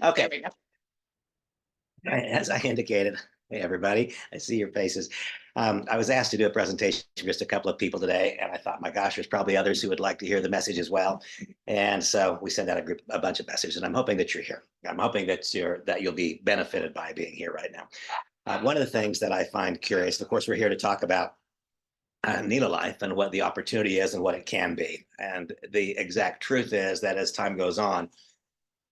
Okay, There we go. as I indicated, hey everybody, I see your faces. I was asked to do a presentation for just a couple of people today, and I thought, my gosh, there's probably others who would like to hear the message as well. And so we sent out a bunch of messages, and I'm hoping that you're here. I'm hoping that you'll be benefited by being here right now. One of the things that I find curious, of course, we're here to talk about NeLO Life and what the opportunity is and what it can be. And the exact truth is that as time goes on,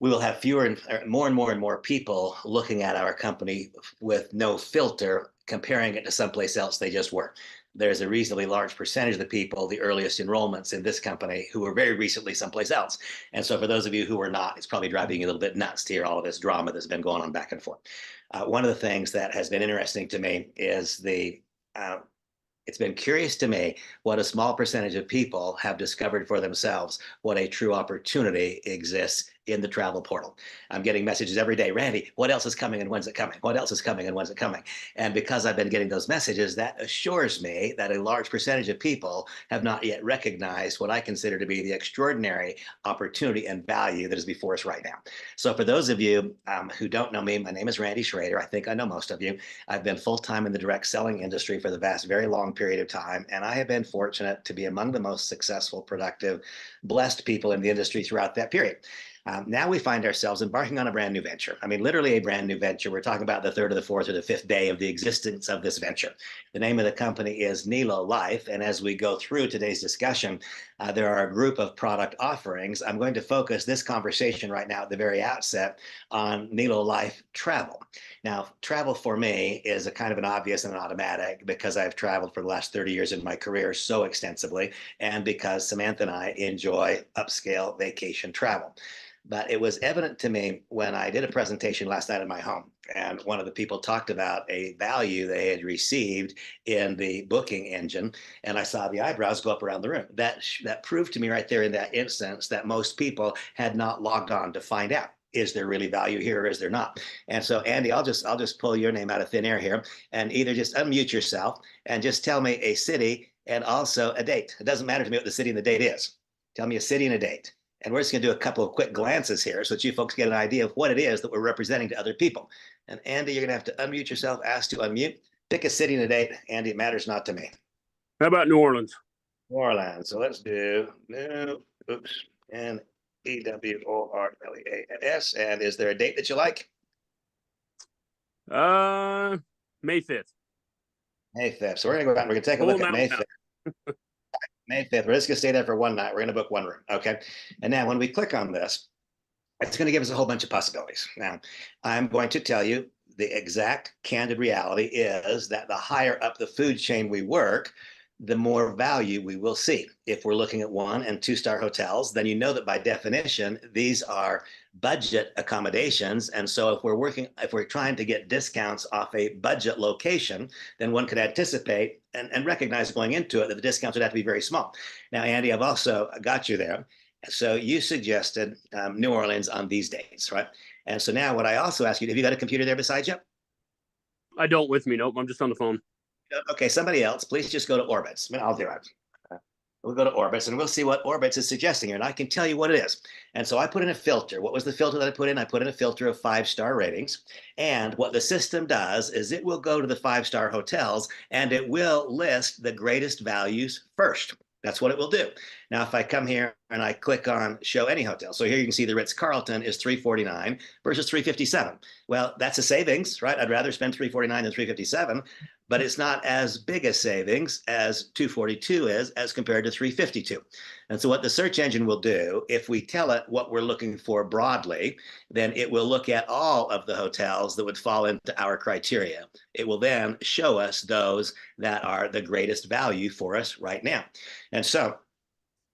we will have fewer and more people looking at our company with no filter, comparing it to someplace else they just were. There's a reasonably large percentage of the people, the earliest enrollments in this company, who were very recently someplace else. And so for those of you who are not, it's probably driving you a little bit nuts to hear all of this drama that's been going on back and forth. One of the things that has been interesting to me is it's been curious to me what a small percentage of people have discovered for themselves what a true opportunity exists in the travel portal. I'm getting messages every day, Randy, what else is coming and when's it coming? What else is coming and when's it coming? And because I've been getting those messages, that assures me that a large percentage of people have not yet recognized what I consider to be the extraordinary opportunity and value that is before us right now. So for those of you who don't know me, my name is Randy Schrader. I think I know most of you. I've been full-time in the direct selling industry for the vast, very long period of time, and I have been fortunate to be among the most successful, productive, blessed people in the industry throughout that period. Now we find ourselves embarking on a brand new venture. I mean, literally a brand new venture. We're talking about the third or the fourth or the fifth day of the existence of this venture. The name of the company is NeLO Life. And as we go through today's discussion, there are a group of product offerings. I'm going to focus this conversation right now at the very outset on NeLO Life travel. Now, travel for me is a kind of an obvious and an automatic because I've traveled for the last 30 years in my career so extensively, and because Samantha and I enjoy upscale vacation travel. But it was evident to me when I did a presentation last night in my home, and one of the people talked about a value they had received in the booking engine, and I saw the eyebrows go up around the room. That proved to me right there in that instance that most people had not logged on to find out. Is there really value here or is there not? And so, Andy, I'll just pull your name out of thin air here, and either just unmute yourself and just tell me a city and also a date. It doesn't matter to me what the city and the date is. Tell me a city and a date. And we're just going to do a couple of quick glances here so that you folks get an idea of what it is that we're representing to other people. And Andy, you're going to have to unmute yourself, ask to unmute. Pick a city and a date. Andy, it matters not to me. How about New Orleans? New Orleans. So let's do new, oops, and EWORLEANS. And is there a date that you like? May 5th. May 5th. So we're going to go out and we're going to take a look at May 5th. May 5th. We're just going to stay there for one night. We're going to book one room. Okay. And now when we click on this, it's going to give us a whole bunch of possibilities. Now, I'm going to tell you the exact candid reality is that the higher up the food chain we work, the more value we will see. If we're looking at 1- and 2-star hotels, then you know that by definition, these are budget accommodations. And so if we're trying to get discounts off a budget location, then one could anticipate and recognize going into it that the discounts would have to be very small. Now, Andy, I've also got you there. So you suggested New Orleans on these dates, right? And so now what I also ask you, have you got a computer there beside you? I don't with me. Nope. I'm just on the phone. Okay, somebody else, please just go to Orbitz. I'll do it. We'll go to Orbitz and we'll see what Orbitz is suggesting here. And I can tell you what it is. And so I put in a filter. What was the filter that I put in? I put in a filter of 5-star ratings. And what the system does is it will go to the 5-star hotels and it will list the greatest values first. That's what it will do. Now, if I come here and I click on show any hotel. So here you can see the Ritz-Carlton is $349 versus $357. Well, that's a savings, right? I'd rather spend $349 than $357, but it's not as big a savings as $242 is as compared to $352. And so what the search engine will do, if we tell it what we're looking for broadly, then it will look at all of the hotels that would fall into our criteria. It will then show us those that are the greatest value for us right now. And so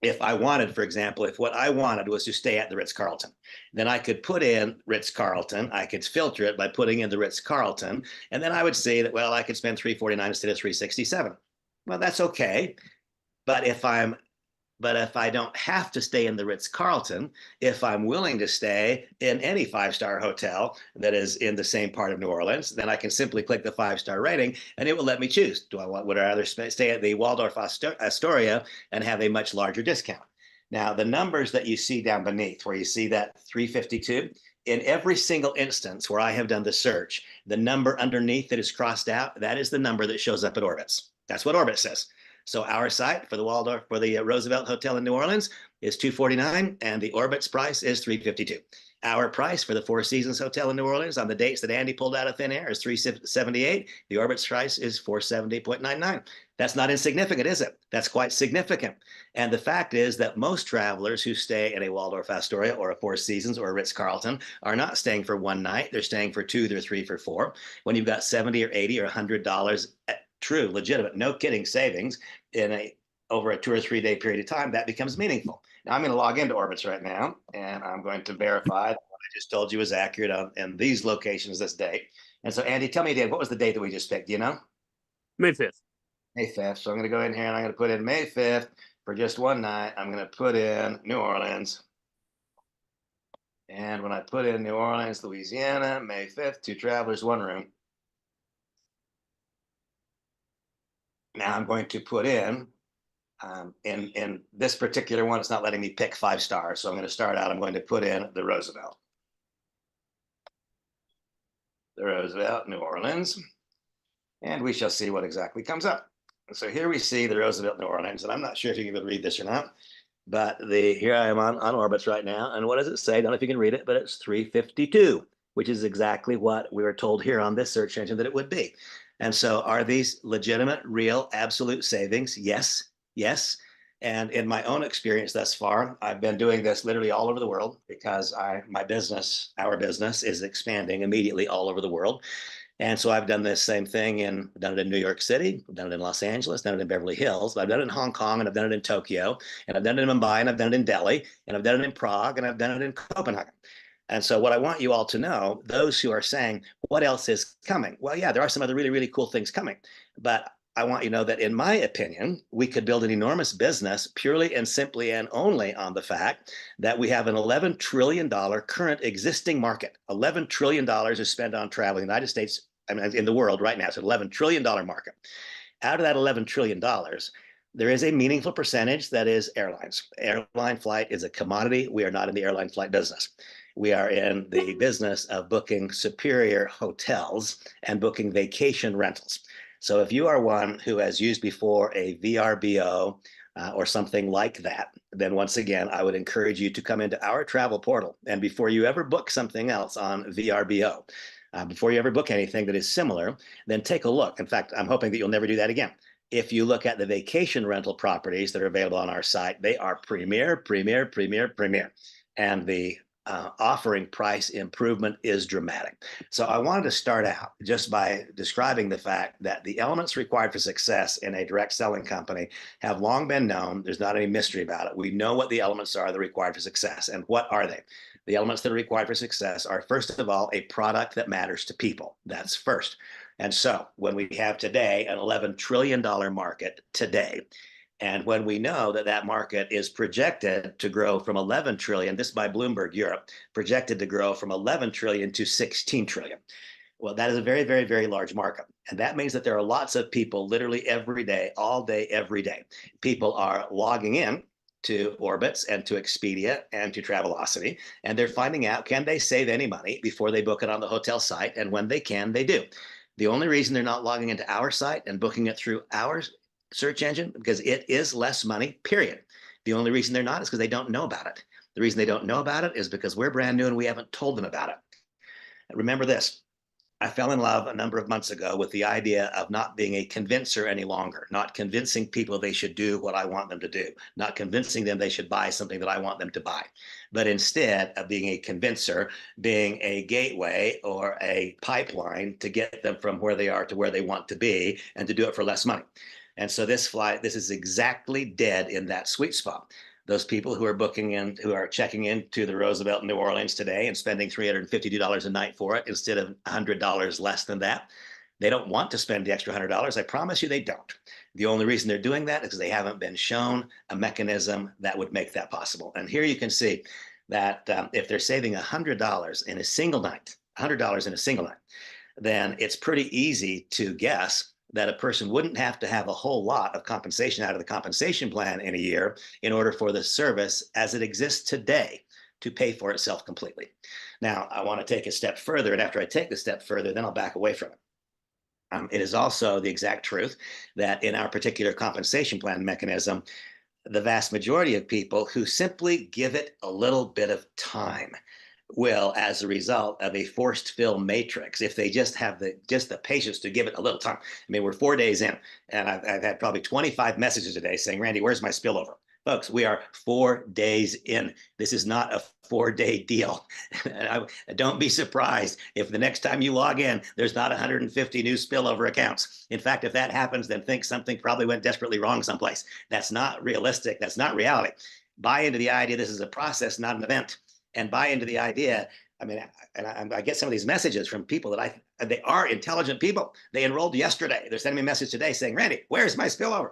if I wanted, for example, if what I wanted was to stay at the Ritz-Carlton, then I could put in Ritz-Carlton. I could filter it by putting in the Ritz-Carlton, and then I would see that, well, I could spend $349 instead of $367. Well, that's okay. But if I don't have to stay in the Ritz-Carlton, if I'm willing to stay in any 5-star hotel that is in the same part of New Orleans, then I can simply click the 5-star rating and it will let me choose. Would I rather stay at the Waldorf Astoria and have a much larger discount? Now, the numbers that you see down beneath, where you see that 352, in every single instance where I have done the search, the number underneath that is crossed out, that is the number that shows up at Orbitz. That's what Orbit says. So our site for the Waldorf, for the Roosevelt Hotel in New Orleans is $249, and the Orbitz price is $352. Our price for the Four Seasons Hotel in New Orleans on the dates that Andy pulled out of thin air is $378. The Orbitz price is $470.99. That's not insignificant, is it? That's quite significant. And the fact is that most travelers who stay in a Waldorf Astoria or a Four Seasons or a Ritz-Carlton are not staying for one night. They're staying for two, they're three for four. When you've got 70 or 80 or $100 true, legitimate, no kidding savings in a over a 2 or 3 day period of time, that becomes meaningful. Now I'm going to log into Orbitz right now, and I'm going to verify that what I just told you is accurate in these locations this date. And so, Andy, tell me, Dave, what was the date that we just picked? Do you know? May 5th. May 5th. So I'm going to go in here and I'm going to put in May 5th for just one night. I'm going to put in New Orleans. And when I put in New Orleans, Louisiana, May 5th, 2 travelers, 1 room. Now I'm going to put in this particular one, it's not letting me pick 5 stars. So I'm going to start out, I'm going to put in the Roosevelt. The Roosevelt, New Orleans. And we shall see what exactly comes up. So here we see the Roosevelt, New Orleans. And I'm not sure if you can read this or not, but here I am on Orbitz right now. And what does it say? I don't know if you can read it, but it's 352, which is exactly what we were told here on this search engine that it would be. And so are these legitimate, real, absolute savings? Yes, yes. And in my own experience thus far, I've been doing this literally all over the world because our business is expanding immediately all over the world. And so I've done this same thing I've done it in New York City, I've done it in Los Angeles, done it in Beverly Hills, but I've done it in Hong Kong, and I've done it in Tokyo, and I've done it in Mumbai, and I've done it in Delhi, and I've done it in Prague, and I've done it in Copenhagen. And so what I want you all to know, those who are saying, what else is coming? Well, yeah, there are some other really, really cool things coming. But I want you to know that in my opinion, we could build an enormous business purely and simply and only on the fact that we have an $11 trillion current existing market. $11 trillion is spent on travel in the United States, I mean, in the world right now. It's an $11 trillion market. Out of that $11 trillion, there is a meaningful percentage that is airlines. Airline flight is a commodity. We are not in the airline flight business. We are in the business of booking superior hotels and booking vacation rentals. So if you are one who has used before a VRBO or something like that, then once again, I would encourage you to come into our travel portal. And before you ever book something else on VRBO, before you ever book anything that is similar, then take a look. In fact, I'm hoping that you'll never do that again. If you look at the vacation rental properties that are available on our site, they are premier, premier, premier, premier. And the offering price improvement is dramatic. So I wanted to start out just by describing the fact that the elements required for success in a direct selling company have long been known. There's not any mystery about it. We know what the elements are that are required for success. And what are they? The elements that are required for success are, first of all, a product that matters to people. That's first. And so when we have today an $11 trillion market today, and when we know that that market is projected to grow from 11 trillion, this by Bloomberg Europe, projected to grow from 11 trillion to 16 trillion. Well, that is a very, very, very large market. And that means that there are lots of people literally every day, all day, every day. People are logging in to Orbitz and to Expedia and to Travelocity, and they're finding out, can they save any money before they book it on the hotel site? And when they can, they do. The only reason they're not logging into our site and booking it through our search engine, because it is less money, period. The only reason they're not is because they don't know about it. The reason they don't know about it is because we're brand new and we haven't told them about it. Remember this, I fell in love a number of months ago with the idea of not being a convincer any longer, not convincing people they should do what I want them to do, not convincing them they should buy something that I want them to buy, but instead of being a convincer, being a gateway or a pipeline to get them from where they are to where they want to be and to do it for less money. And so this is exactly dead in that sweet spot. Those people who are booking in, who are checking into the Roosevelt in New Orleans today and spending $352 a night for it instead of $100 less than that, they don't want to spend the extra $100. I promise you they don't. The only reason they're doing that is because they haven't been shown a mechanism that would make that possible. And here you can see that if they're saving $100 in a single night, $100 in a single night, then it's pretty easy to guess that a person wouldn't have to have a whole lot of compensation out of the compensation plan in a year in order for the service as it exists today to pay for itself completely. Now, I want to take a step further, and after I take the step further, then I'll back away from it. It is also the exact truth that in our particular compensation plan mechanism, the vast majority of people who simply give it a little bit of time will, as a result of a forced fill matrix, if they just have the patience to give it a little time. I mean, we're 4 days in, and I've had probably 25 messages today saying, Randy, where's my spillover? Folks, we are 4 days in. This is not a 4 day deal. Don't be surprised if the next time you log in, there's not 150 new spillover accounts. In fact, if that happens, then think something probably went desperately wrong someplace. That's not realistic. That's not reality. Buy into the idea this is a process, not an event, and buy into the idea. I mean, and I get some of these messages from people that they are intelligent people. They enrolled yesterday. They're sending me a message today saying, Randy, where's my spillover?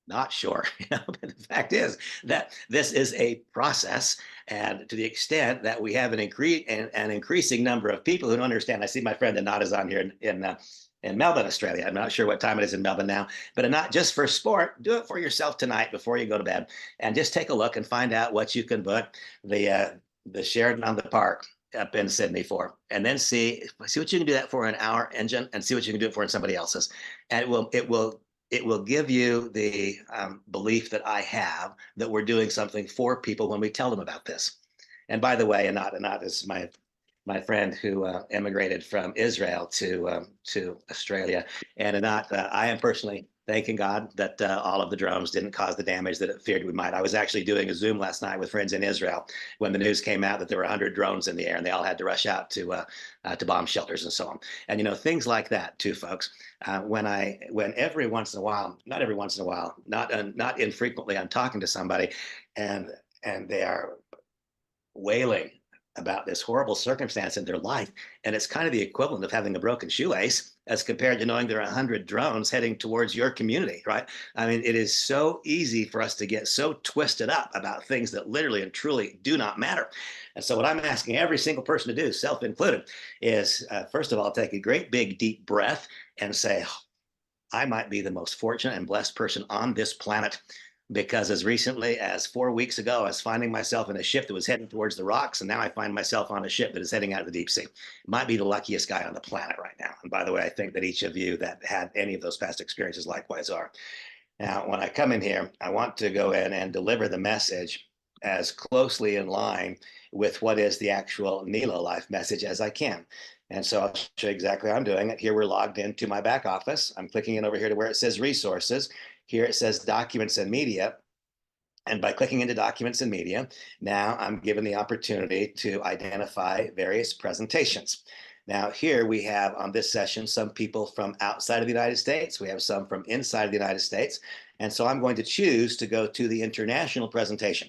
Not sure. But the fact is that this is a process. And to the extent that we have an increasing number of people who don't understand, I see my friend Anat is on here in Melbourne, Australia. I'm not sure what time it is in Melbourne now, but not just for sport, do it for yourself tonight before you go to bed, and just take a look and find out what you can book the Sheraton on the Park up in Sydney for, and then see what you can do that for in our engine, and see what you can do it for in somebody else's, and it will give you the belief that I have that we're doing something for people when we tell them about this. And by the way, Anat is my friend who emigrated from Israel to Australia. And Anat, I am personally thanking God that all of the drones didn't cause the damage that it feared we might. I was actually doing a Zoom last night with friends in Israel when the news came out that there were 100 drones in the air, and they all had to rush out to bomb shelters and so on. And things like that too, folks. When every once in a while, not every once in a while, not infrequently, I'm talking to somebody, and they are wailing about this horrible circumstance in their life. And it's kind of the equivalent of having a broken shoelace as compared to knowing there are 100 drones heading towards your community, right? I mean, it is so easy for us to get so twisted up about things that literally and truly do not matter. And so what I'm asking every single person to do, self included, is first of all, take a great big deep breath and say, I might be the most fortunate and blessed person on this planet, because as recently as 4 weeks ago, I was finding myself in a ship that was heading towards the rocks, and now I find myself on a ship that is heading out of the deep sea. Might be the luckiest guy on the planet right now. And by the way, I think that each of you that had any of those past experiences likewise are. Now, when I come in here, I want to go in and deliver the message as closely in line with what is the actual NeLO Life message as I can. And so I'll show you exactly how I'm doing it. Here we're logged into my back office. I'm clicking in over here to where it says resources. Here it says documents and media. And by clicking into documents and media, now I'm given the opportunity to identify various presentations. Now here we have on this session some people from outside of the United States. We have some from inside of the United States. And so I'm going to choose to go to the international presentation.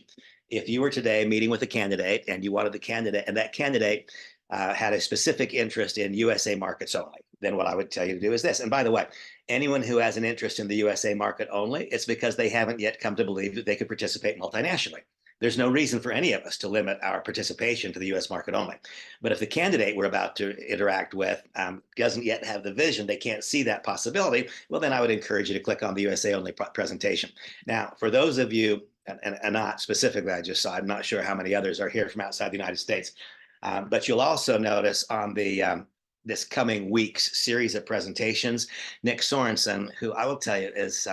If you were today meeting with a candidate and you wanted the candidate, and that candidate had a specific interest in USA markets only, then what I would tell you to do is this. And by the way, anyone who has an interest in the USA market only, it's because they haven't yet come to believe that they could participate multinationally. There's no reason for any of us to limit our participation to the US market only. But if the candidate we're about to interact with doesn't yet have the vision, they can't see that possibility, well, then I would encourage you to click on the USA only presentation. Now, for those of you, and not specifically, I just saw, I'm not sure how many others are here from outside the United States, but you'll also notice on the this coming week's series of presentations, Nick Sorensen, who I will tell you is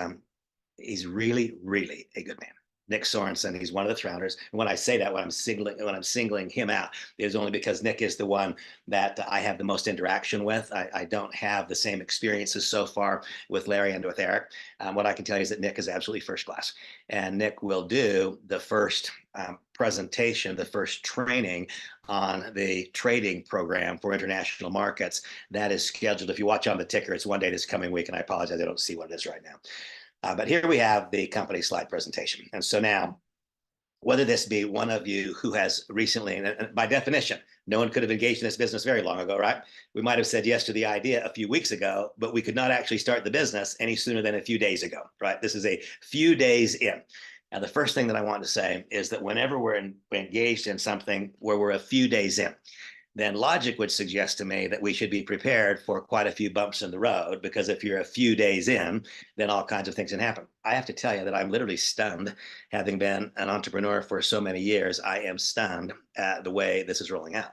he's really, really a good man. Nick Sorensen, he's one of the founders. And when I say that, when I'm singling him out, is only because Nick is the one that I have the most interaction with. I don't have the same experiences so far with Larry and with Eric. What I can tell you is that Nick is absolutely first class. And Nick will do the first presentation, the first training on the trading program for international markets. That is scheduled. If you watch on the ticker, it's one day this coming week. And I apologize, I don't see what it is right now. But here we have the company slide presentation. And so now, whether this be one of you who has recently, and by definition, no one could have engaged in this business very long ago, right? We might have said yes to the idea a few weeks ago, but we could not actually start the business any sooner than a few days ago, right? This is a few days in. Now, the first thing that I want to say is that whenever we're engaged in something where we're a few days in, then logic would suggest to me that we should be prepared for quite a few bumps in the road, because if you're a few days in, then all kinds of things can happen. I have to tell you that I'm literally stunned. Having been an entrepreneur for so many years, I am stunned at the way this is rolling out.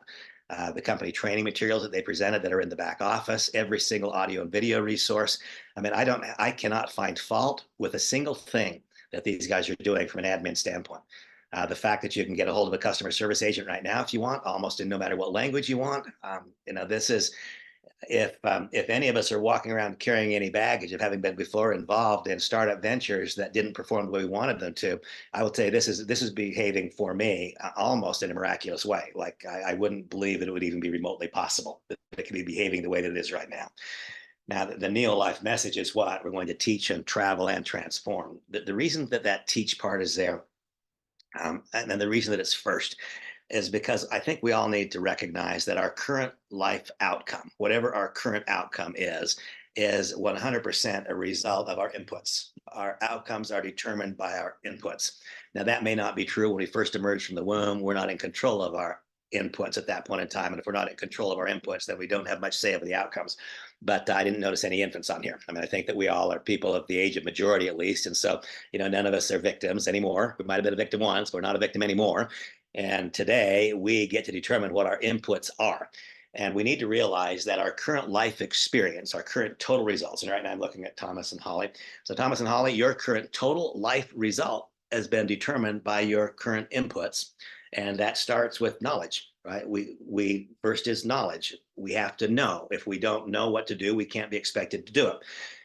The company training materials that they presented that are in the back office, every single audio and video resource. I mean, I cannot find fault with a single thing that these guys are doing from an admin standpoint. The fact that you can get a hold of a customer service agent right now if you want, almost in no matter what language you want. This is, if any of us are walking around carrying any baggage of having been before involved in startup ventures that didn't perform the way we wanted them to, I will tell you this is behaving for me almost in a miraculous way. Like I wouldn't believe that it would even be remotely possible that it could be behaving the way that it is right now. Now, the NeLO Life message is what we're going to teach and travel and transform. The reason that teach part is there, and then the reason that it's first, is because I think we all need to recognize that our current life outcome, whatever our current outcome is 100% a result of our inputs. Our outcomes are determined by our inputs. Now, that may not be true when we first emerge from the womb. We're not in control of our inputs at that point in time. And if we're not in control of our inputs, then we don't have much say over the outcomes. But I didn't notice any infants on here. I mean, I think that we all are people of the age of majority, at least. And so, none of us are victims anymore. We might have been a victim once, but we're not a victim anymore. And today we get to determine what our inputs are. And we need to realize that our current life experience, our current total results, and right now I'm looking at Thomas and Holly. So Thomas and Holly, your current total life result has been determined by your current inputs. And that starts with knowledge, right? We first is knowledge. We have to know. If we don't know what to do, we can't be expected to do it.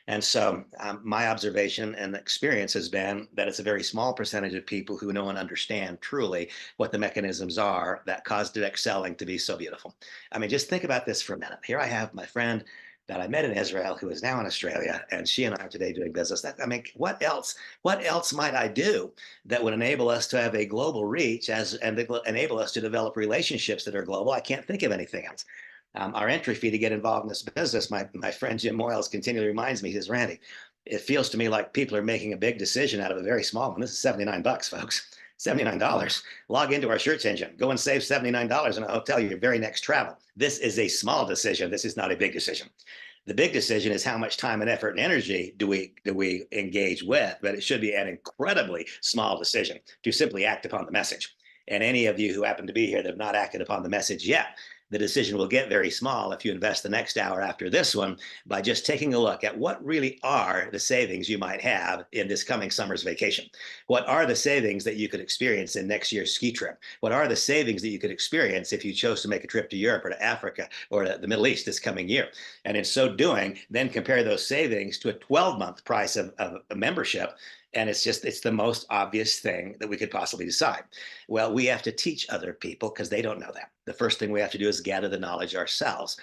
And so my observation and experience has been that it's a very small percentage of people who know and understand truly what the mechanisms are that cause direct selling to be so beautiful. I mean, just think about this for a minute. Here I have my friend that I met in Israel, who is now in Australia, and she and I are today doing business. I mean, what else? What else might I do that would enable us to have a global reach and enable us to develop relationships that are global? I can't think of anything else. Our entry fee to get involved in this business, my friend Jim Moyles continually reminds me, he says, Randy, it feels to me like people are making a big decision out of a very small one. This is $79, folks. $79. Log into our search engine. Go and save $79 in a hotel your very next travel. This is a small decision. This is not a big decision. The big decision is how much time and effort and energy do we engage with, but it should be an incredibly small decision to simply act upon the message. And any of you who happen to be here that have not acted upon the message yet, the decision will get very small if you invest the next hour after this one by just taking a look at what really are the savings you might have in this coming summer's vacation. What are the savings that you could experience in next year's ski trip? What are the savings that you could experience if you chose to make a trip to Europe or to Africa or to the Middle East this coming year? And in so doing, then compare those savings to a 12-month price of a membership. And it's the most obvious thing that we could possibly decide. Well, we have to teach other people because they don't know that. The first thing we have to do is gather the knowledge ourselves.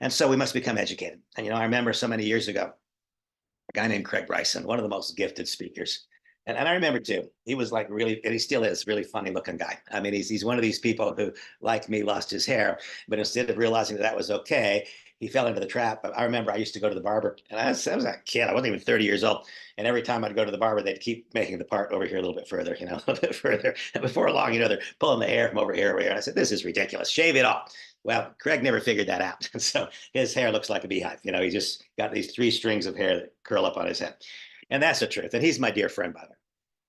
And so we must become educated. And, I remember so many years ago, a guy named Craig Bryson, one of the most gifted speakers. And I remember too, he was like really, and he still is, really funny looking guy. I mean, he's one of these people who, like me, lost his hair, but instead of realizing that was okay, he fell into the trap. I remember I used to go to the barber, and I was a kid. I wasn't even 30 years old. And every time I'd go to the barber, they'd keep making the part over here a little bit further, a little bit further. And before long, they're pulling the hair from over here. And I said, this is ridiculous. Shave it off. Well, Craig never figured that out. And so his hair looks like a beehive. He just got these 3 strings of hair that curl up on his head. And that's the truth. And he's my dear friend, by the way.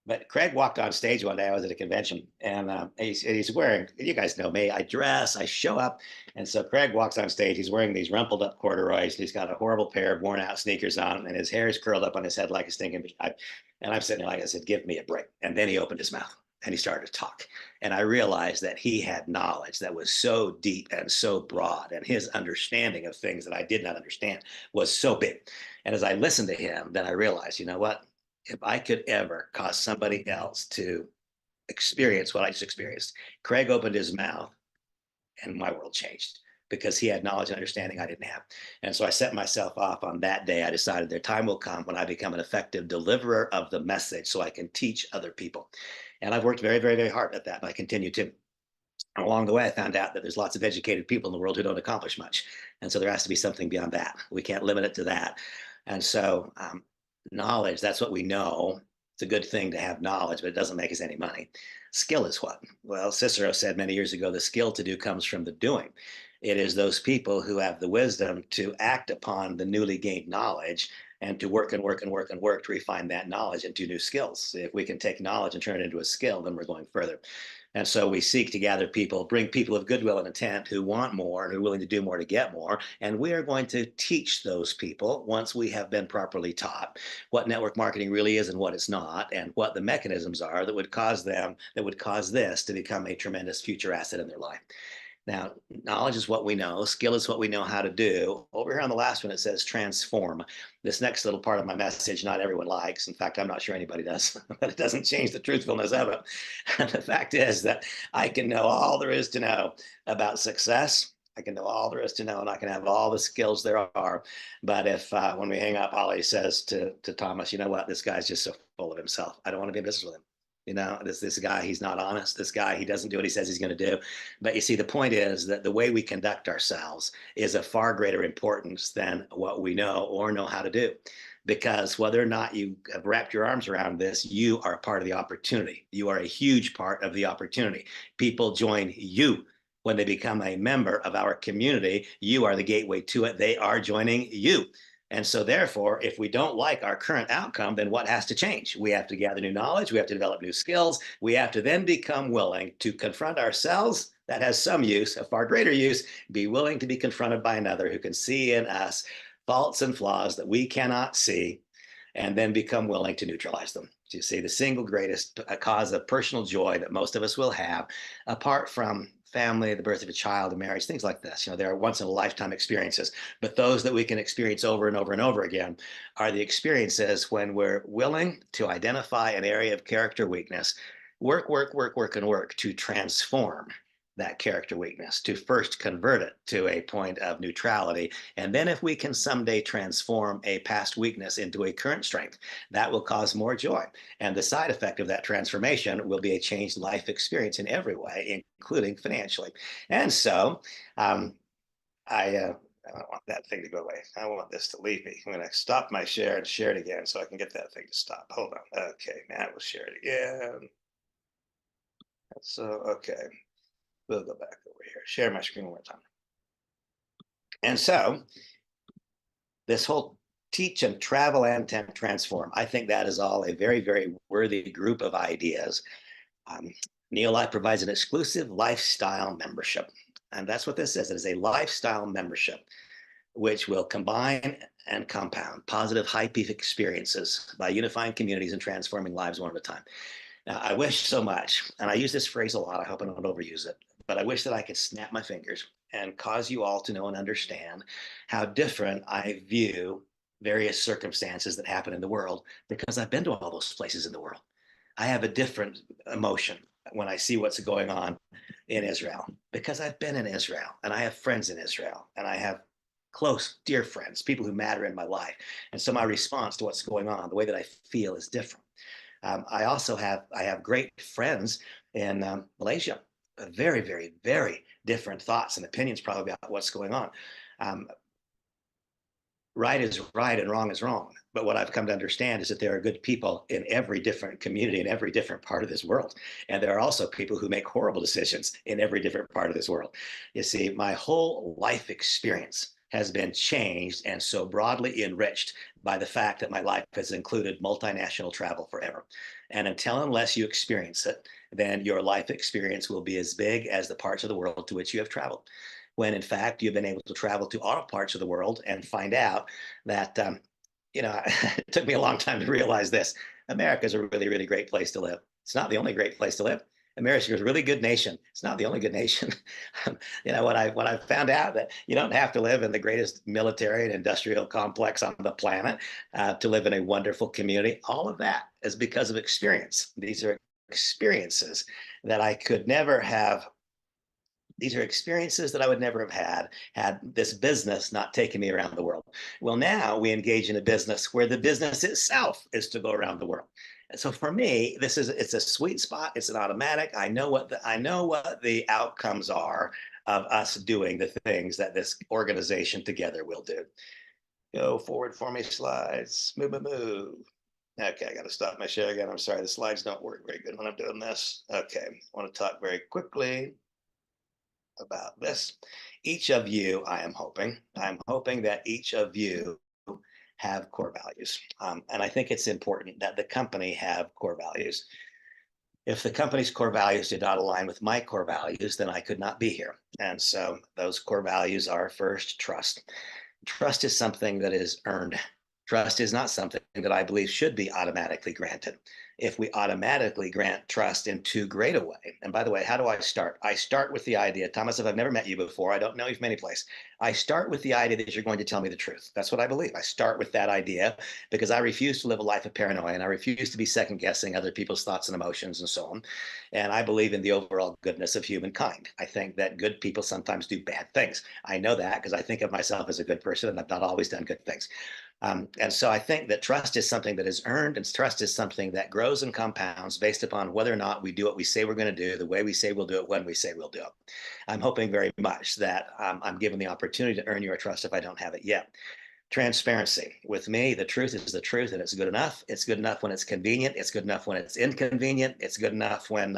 But Craig walked on stage one day. I was at a convention, and he's wearing, you guys know me, I dress, I show up. And so Craig walks on stage. He's wearing these rumpled up corduroys. And he's got a horrible pair of worn out sneakers on, and his hair is curled up on his head like a stinking beehive. And I'm sitting there like I said, give me a break. And then he opened his mouth and he started to talk. And I realized that he had knowledge that was so deep and so broad, and his understanding of things that I did not understand was so big. And as I listened to him, then I realized, you know what? If I could ever cause somebody else to experience what I just experienced, Craig opened his mouth and my world changed because he had knowledge and understanding I didn't have. And so I set myself off on that day. I decided their time will come when I become an effective deliverer of the message so I can teach other people. And I've worked very, very, very hard at that. And I continue to. And along the way, I found out that there's lots of educated people in the world who don't accomplish much. And so there has to be something beyond that. We can't limit it to that. And so knowledge, that's what we know. It's a good thing to have knowledge, but it doesn't make us any money. Skill is what? Well, Cicero said many years ago, the skill to do comes from the doing. It is those people who have the wisdom to act upon the newly gained knowledge and to work and work and work and work to refine that knowledge into new skills. If we can take knowledge and turn it into a skill, then we're going further. And so we seek to gather people, bring people of goodwill and intent who want more and are willing to do more to get more. And we are going to teach those people, once we have been properly taught, what network marketing really is and what it's not, and what the mechanisms are that would cause this to become a tremendous future asset in their life. Now, knowledge is what we know. Skill is what we know how to do. Over here on the last one, it says transform. This next little part of my message, not everyone likes. In fact, I'm not sure anybody does, but it doesn't change the truthfulness of it. And the fact is that I can know all there is to know about success. I can know all there is to know, and I can have all the skills there are. But if when we hang up, Ollie says to Thomas, you know what, this guy's just so full of himself. I don't want to be in business with him. This guy, he's not honest. This guy, he doesn't do what he says he's going to do. But you see, the point is that the way we conduct ourselves is of far greater importance than what we know or know how to do. Because whether or not you have wrapped your arms around this, you are a part of the opportunity. You are a huge part of the opportunity. People join you when they become a member of our community. You are the gateway to it. They are joining you. And so, therefore, if we don't like our current outcome, then what has to change? We have to gather new knowledge. We have to develop new skills. We have to then become willing to confront ourselves. That has some use, a far greater use. Be willing to be confronted by another who can see in us faults and flaws that we cannot see, and then become willing to neutralize them. You see, the single greatest cause of personal joy that most of us will have, apart from family, the birth of a child, a marriage, things like this. There are once in a lifetime experiences, but those that we can experience over and over and over again are the experiences when we're willing to identify an area of character weakness, work, work, work, work, and work to transform that character weakness, to first convert it to a point of neutrality. And then if we can someday transform a past weakness into a current strength, that will cause more joy. And the side effect of that transformation will be a changed life experience in every way, including financially. And so I don't want that thing to go away. I want this to leave me. I'm going to stop my share and share it again so I can get that thing to stop. Hold on. Okay, now we'll share it again. So, okay. We'll go back over here, share my screen one more time. And so this whole teach and travel and transform, I think that is all a very, very worthy group of ideas. NeLO Life provides an exclusive lifestyle membership. And that's what this is. It is a lifestyle membership, which will combine and compound positive high peak experiences by unifying communities and transforming lives one at a time. Now, I wish so much, and I use this phrase a lot, I hope I don't overuse it, but I wish that I could snap my fingers and cause you all to know and understand how different I view various circumstances that happen in the world, because I've been to all those places in the world. I have a different emotion when I see what's going on in Israel, because I've been in Israel and I have friends in Israel and I have close, dear friends, people who matter in my life. And so my response to what's going on, the way that I feel, is different. I also have great friends in Malaysia. Very, very, very different thoughts and opinions probably about what's going on. Um, right is right and wrong is wrong. But what I've come to understand is that there are good people in every different community, in every different part of this world. And there are also people who make horrible decisions in every different part of this world. You see, my whole life experience has been changed and so broadly enriched by the fact that my life has included multinational travel forever. And unless you experience it, then your life experience will be as big as the parts of the world to which you have traveled. When in fact, you've been able to travel to all parts of the world and find out that, it took me a long time to realize this. America is a really, really great place to live. It's not the only great place to live. America is a really good nation. It's not the only good nation. When I found out that you don't have to live in the greatest military and industrial complex on the planet to live in a wonderful community, all of that is because of experience. These are experiences that I could never have. These are experiences that I would never have had this business not taken me around the world. Well, now we engage in a business where the business itself is to go around the world. And so for me, it's a sweet spot. It's an automatic. I know what the outcomes are of us doing the things that this organization together will do. Go forward for me, slides. Move, move, move. Okay, I got to stop my share again. I'm sorry, the slides don't work very good when I'm doing this. Okay, I want to talk very quickly. about this. Each of you, I'm hoping that each of you have core values. And I think it's important that the company have core values. If the company's core values did not align with my core values, then I could not be here. And so those core values are first, trust. Trust is something that is earned. Trust is not something that I believe should be automatically granted. If we automatically grant trust in too great a way, and by the way, how do I start? I start with the idea, Thomas, if I've never met you before, I don't know you from any place. I start with the idea that you're going to tell me the truth. That's what I believe. I start with that idea because I refuse to live a life of paranoia and I refuse to be second guessing other people's thoughts and emotions and so on. And I believe in the overall goodness of humankind. I think that good people sometimes do bad things. I know that because I think of myself as a good person and I've not always done good things. And so I think that trust is something that is earned, and trust is something that grows and compounds based upon whether or not we do what we say we're going to do, the way we say we'll do it, when we say we'll do it. I'm hoping very much that I'm given the opportunity to earn your trust if I don't have it yet. Transparency. With me, the truth is the truth, and it's good enough. It's good enough when it's convenient. It's good enough when it's inconvenient. It's good enough when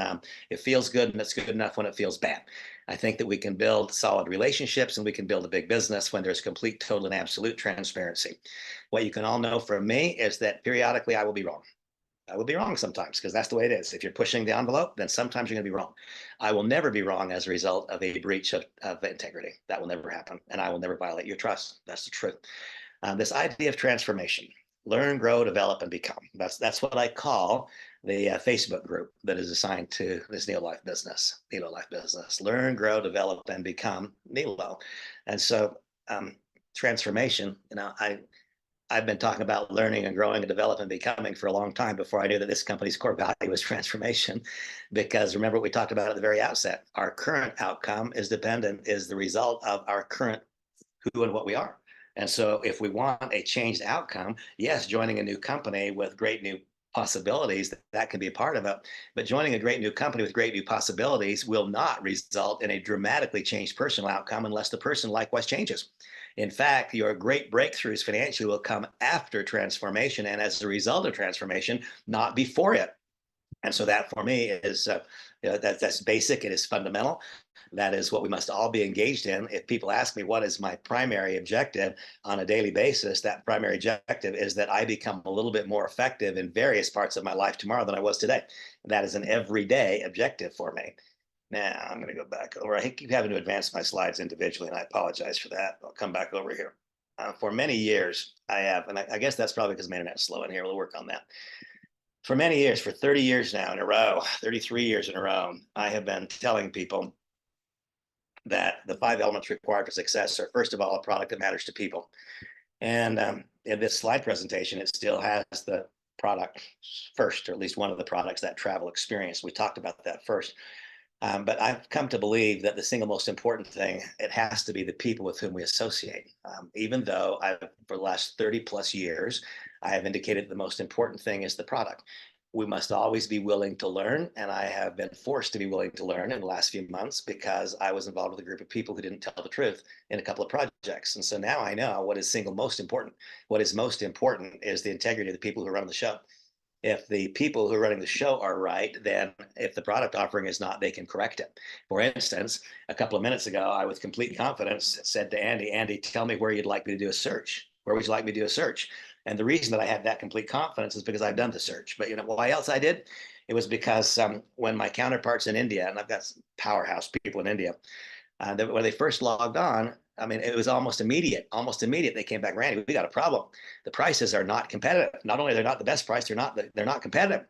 it feels good, and it's good enough when it feels bad. I think that we can build solid relationships and we can build a big business when there's complete, total, and absolute transparency. What you can all know from me is that periodically I will be wrong. I will be wrong sometimes because that's the way it is. If you're pushing the envelope, then sometimes you're going to be wrong. I will never be wrong as a result of a breach of integrity. That will never happen. And I will never violate your trust. That's the truth. This idea of transformation, learn, grow, develop, and become. That's what I call the Facebook group that is assigned to this NeLO Life business. NeLO Life business. Learn, grow, develop, and become NeLO. And so transformation, I've been talking about learning and growing and developing and becoming for a long time before I knew that this company's core value was transformation. Because remember what we talked about at the very outset, our current outcome is the result of our current who and what we are. And so if we want a changed outcome, yes, joining a new company with great new possibilities, that can be a part of it. But joining a great new company with great new possibilities will not result in a dramatically changed personal outcome unless the person likewise changes. In fact, your great breakthroughs financially will come after transformation and as a result of transformation, not before it. And so that for me is that's basic. It is fundamental. That is what we must all be engaged in. If people ask me what is my primary objective on a daily basis, that primary objective is that I become a little bit more effective in various parts of my life tomorrow than I was today. That is an everyday objective for me. Now I'm going to go back over. I keep having to advance my slides individually, and I apologize for that. I'll come back over here. For many years, I have, and I guess that's probably because my internet's slow in here. We'll work on that. For many years, for 30 years now in a row, 33 years in a row, I have been telling people that the 5 elements required for success are, first of all, a product that matters to people. And in this slide presentation, it still has the product first, or at least one of the products, that travel experience. We talked about that first. But I've come to believe that the single most important thing, it has to be the people with whom we associate. Even though for the last 30 plus years, I have indicated the most important thing is the product. We must always be willing to learn. And I have been forced to be willing to learn in the last few months because I was involved with a group of people who didn't tell the truth in a couple of projects. And so now I know what is single most important. What is most important is the integrity of the people who run the show. If the people who are running the show are right, then if the product offering is not, they can correct it. For instance, a couple of minutes ago, I with complete confidence said to Andy, tell me where you'd like me to do a search. Where would you like me to do a search? And the reason that I had that complete confidence is because I've done the search. But you know why else I did? It was because when my counterparts in India, and I've got some powerhouse people in India, when they first logged on, I mean, it was almost immediate. Almost immediate. They came back, Randy, we got a problem. The prices are not competitive. Not only they're not the best price, they're not competitive.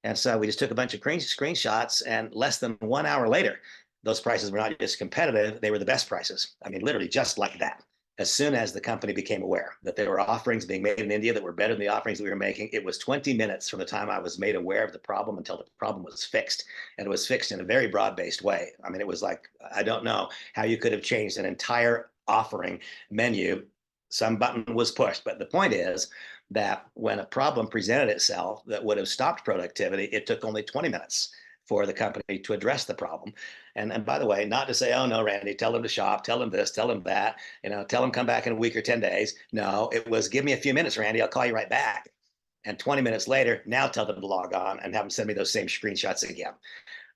And so we just took a bunch of screenshots, and less than 1 hour later, those prices were not just competitive; they were the best prices. I mean, literally just like that. As soon as the company became aware that there were offerings being made in India that were better than the offerings that we were making, it was 20 minutes from the time I was made aware of the problem until the problem was fixed. And it was fixed in a very broad-based way. I mean, it was like, I don't know how you could have changed an entire offering menu. Some button was pushed. But the point is that when a problem presented itself that would have stopped productivity, it took only 20 minutes for the company to address the problem. And by the way, not to say, oh no, Randy, tell them to shop, tell them this, tell them that, tell them come back in a week or 10 days. No, it was give me a few minutes, Randy, I'll call you right back. And 20 minutes later, now tell them to log on and have them send me those same screenshots again.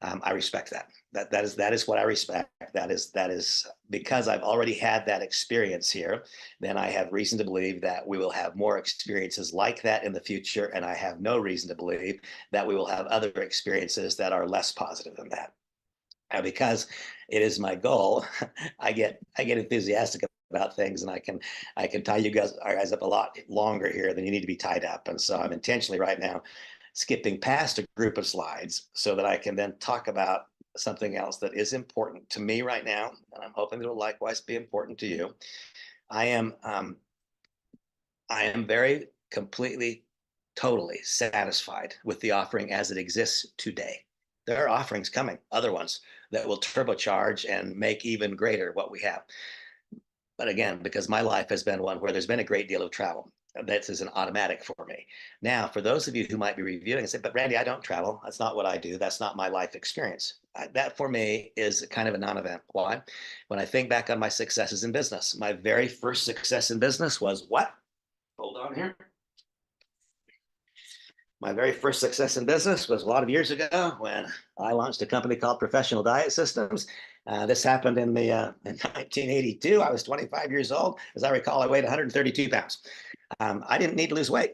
I respect that. That is what I respect. That is because I've already had that experience here. Then I have reason to believe that we will have more experiences like that in the future, and I have no reason to believe that we will have other experiences that are less positive than that. Because it is my goal, I get enthusiastic about things, and I can tie you guys up a lot longer here than you need to be tied up. And so I'm intentionally right now skipping past a group of slides so that I can then talk about something else that is important to me right now, and I'm hoping it will likewise be important to you. I am I am very completely, totally satisfied with the offering as it exists today. There are offerings coming, other ones that will turbocharge and make even greater what we have. But again, because my life has been one where there's been a great deal of travel, that is an automatic for me. Now, for those of you who might be reviewing and say, but Randy, I don't travel. That's not what I do. That's not my life experience. That for me is kind of a non event. Why? When I think back on my successes in business, my very first success in business was what? Hold on here. My very first success in business was a lot of years ago when I launched a company called Professional Diet Systems. This happened in 1982. I was 25 years old. As I recall, I weighed 132 pounds. I didn't need to lose weight.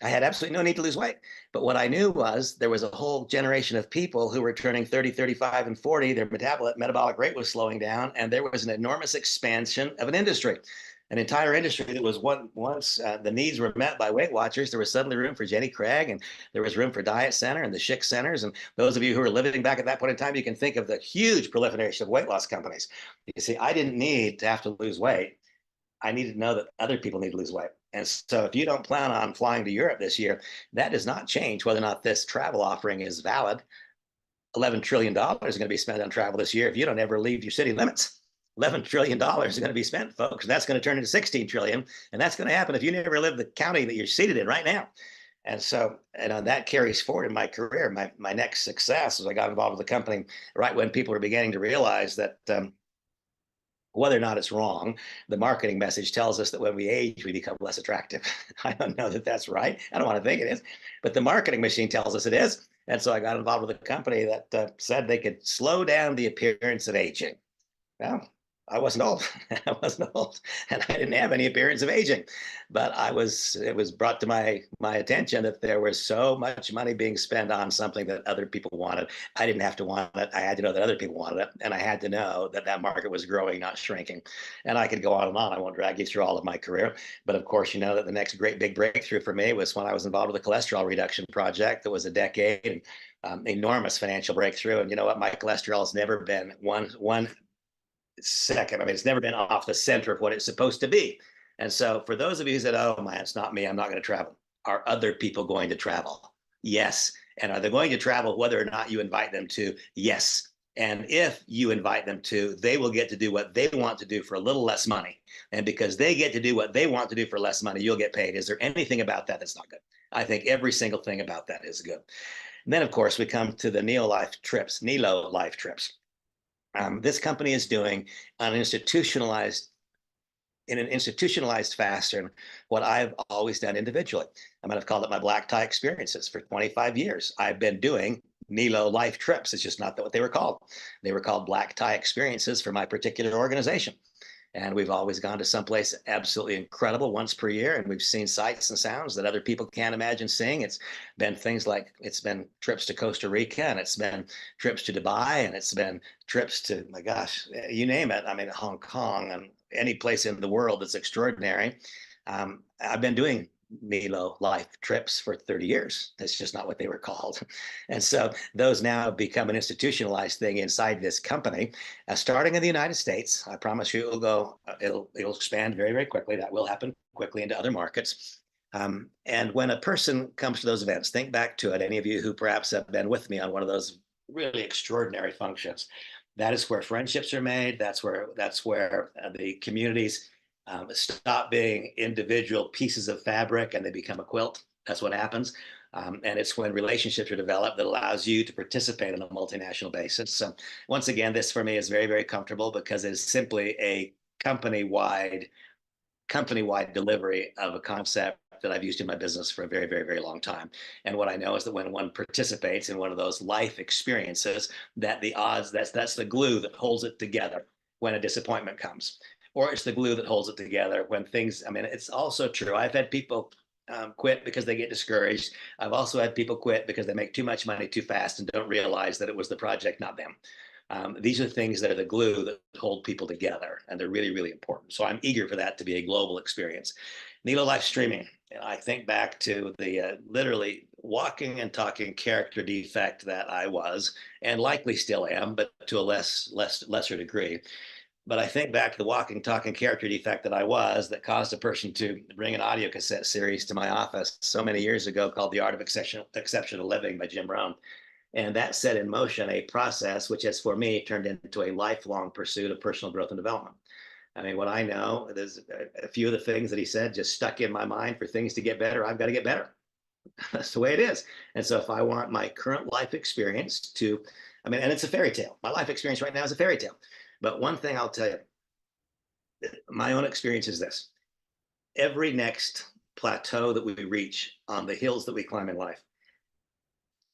I had absolutely no need to lose weight. But what I knew was there was a whole generation of people who were turning 30, 35, and 40. Their metabolic rate was slowing down, and there was an enormous expansion of an entire industry that was once the needs were met by Weight Watchers. There was suddenly room for Jenny Craig, and there was room for Diet Center and the Schick Centers. And those of you who are living back at that point in time, you can think of the huge proliferation of weight loss companies. You see, I didn't need to have to lose weight. I needed to know that other people need to lose weight. And so if you don't plan on flying to Europe this year, that does not change whether or not this travel offering is valid. $11 trillion is going to be spent on travel this year if you don't ever leave your city limits. $11 trillion is going to be spent, folks. That's going to turn into 16 trillion. And that's going to happen if you never live the county that you're seated in right now. And so, that carries forward in my career. My next success was I got involved with the company right when people were beginning to realize that whether or not it's wrong, the marketing message tells us that when we age, we become less attractive. I don't know that that's right. I don't want to think it is, but the marketing machine tells us it is. And so I got involved with a company that said they could slow down the appearance of aging. Well, I wasn't old. I wasn't old, and I didn't have any appearance of aging. But it was brought to my attention that there was so much money being spent on something that other people wanted. I didn't have to want it. I had to know that other people wanted it, and I had to know that that market was growing, not shrinking. And I could go on and on. I won't drag you through all of my career, but of course, you know that the next great big breakthrough for me was when I was involved with a cholesterol reduction project that was a decade. Enormous financial breakthrough. And you know what? My cholesterol has never been one second. I mean, it's never been off the center of what it's supposed to be. And so, for those of you who said, oh, man, it's not me, I'm not going to travel, are other people going to travel? Yes. And are they going to travel whether or not you invite them to? Yes. And if you invite them to, they will get to do what they want to do for a little less money. And because they get to do what they want to do for less money, you'll get paid. Is there anything about that that's not good? I think every single thing about that is good. And then, of course, we come to the NeLO Life trips. This company is doing an institutionalized in an institutionalized fashion what I've always done individually. I might have called it my black tie experiences for 25 years. I've been doing NeLO Life trips. It's just not what they were called. They were called black tie experiences for my particular organization. And we've always gone to someplace absolutely incredible once per year. And we've seen sights and sounds that other people can't imagine seeing. It's been trips to Costa Rica, and it's been trips to Dubai, and it's been trips to, my gosh, you name it. I mean, Hong Kong and any place in the world that's extraordinary. I've been doing NeLO Life trips for 30 years. That's just not what they were called. And so those now have become an institutionalized thing inside this company, starting in the United States. I promise you it'll expand very, very quickly. That will happen quickly into other markets. And when a person comes to those events, think back to it. Any of you who perhaps have been with me on one of those really extraordinary functions, that is where friendships are made. That's where the communities stop being individual pieces of fabric and they become a quilt. That's what happens. And it's when relationships are developed that allows you to participate on a multinational basis. So once again, this for me is very, very comfortable because it's simply a company-wide delivery of a concept that I've used in my business for a very, very, very long time. And what I know is that when one participates in one of those life experiences, that the odds, that's the glue that holds it together when a disappointment comes, or it's the glue that holds it together when things, I mean, it's also true. I've had people quit because they get discouraged. I've also had people quit because they make too much money too fast and don't realize that it was the project, not them. These are things that are the glue that hold people together, and they're really, really important. So I'm eager for that to be a global experience. NeLO Life streaming. I think back to the literally walking and talking character defect that I was, and likely still am, but to a lesser degree. But I think back to the walking, talking character defect that I was that caused a person to bring an audio cassette series to my office so many years ago called The Art of Exceptional Living by Jim Rohn. And that set in motion a process which has, for me, turned into a lifelong pursuit of personal growth and development. I mean, what I know, there's a few of the things that he said just stuck in my mind. For things to get better, I've got to get better. That's the way it is. And so if I want my current life experience to, I mean, and it's a fairy tale. My life experience right now is a fairy tale. But one thing I'll tell you, my own experience is this. Every next plateau that we reach on the hills that we climb in life,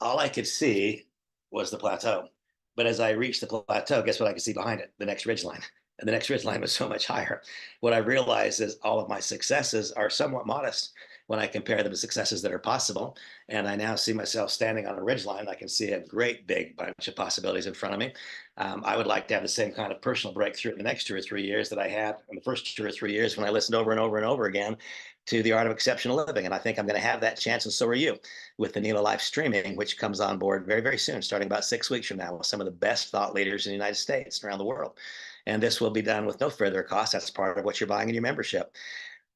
all I could see was the plateau. But as I reached the plateau, guess what I could see behind it? The next ridgeline. And the next ridgeline was so much higher. What I realized is all of my successes are somewhat modest when I compare them to successes that are possible. And I now see myself standing on a ridgeline. I can see a great big bunch of possibilities in front of me. I would like to have the same kind of personal breakthrough in the next 2 or 3 years that I had in the first 2 or 3 years when I listened over and over and over again to The Art of Exceptional Living. And I think I'm going to have that chance, and so are you, with the NeLO Life streaming, which comes on board very, very soon, starting about 6 weeks from now, with some of the best thought leaders in the United States and around the world. And this will be done with no further cost. That's part of what you're buying in your membership.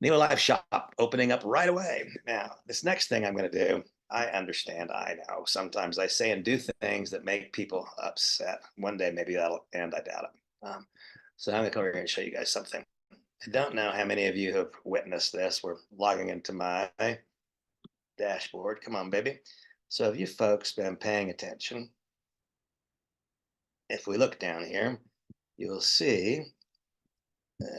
NeLO Life shop opening up right away. Now, this next thing I'm going to do, I understand, I know. Sometimes I say and do things that make people upset. One day maybe that'll end, I doubt it. So I'm going to come over here and show you guys something. I don't know how many of you have witnessed this. We're logging into my dashboard. Come on, baby. So have you folks been paying attention? If we look down here, you'll see,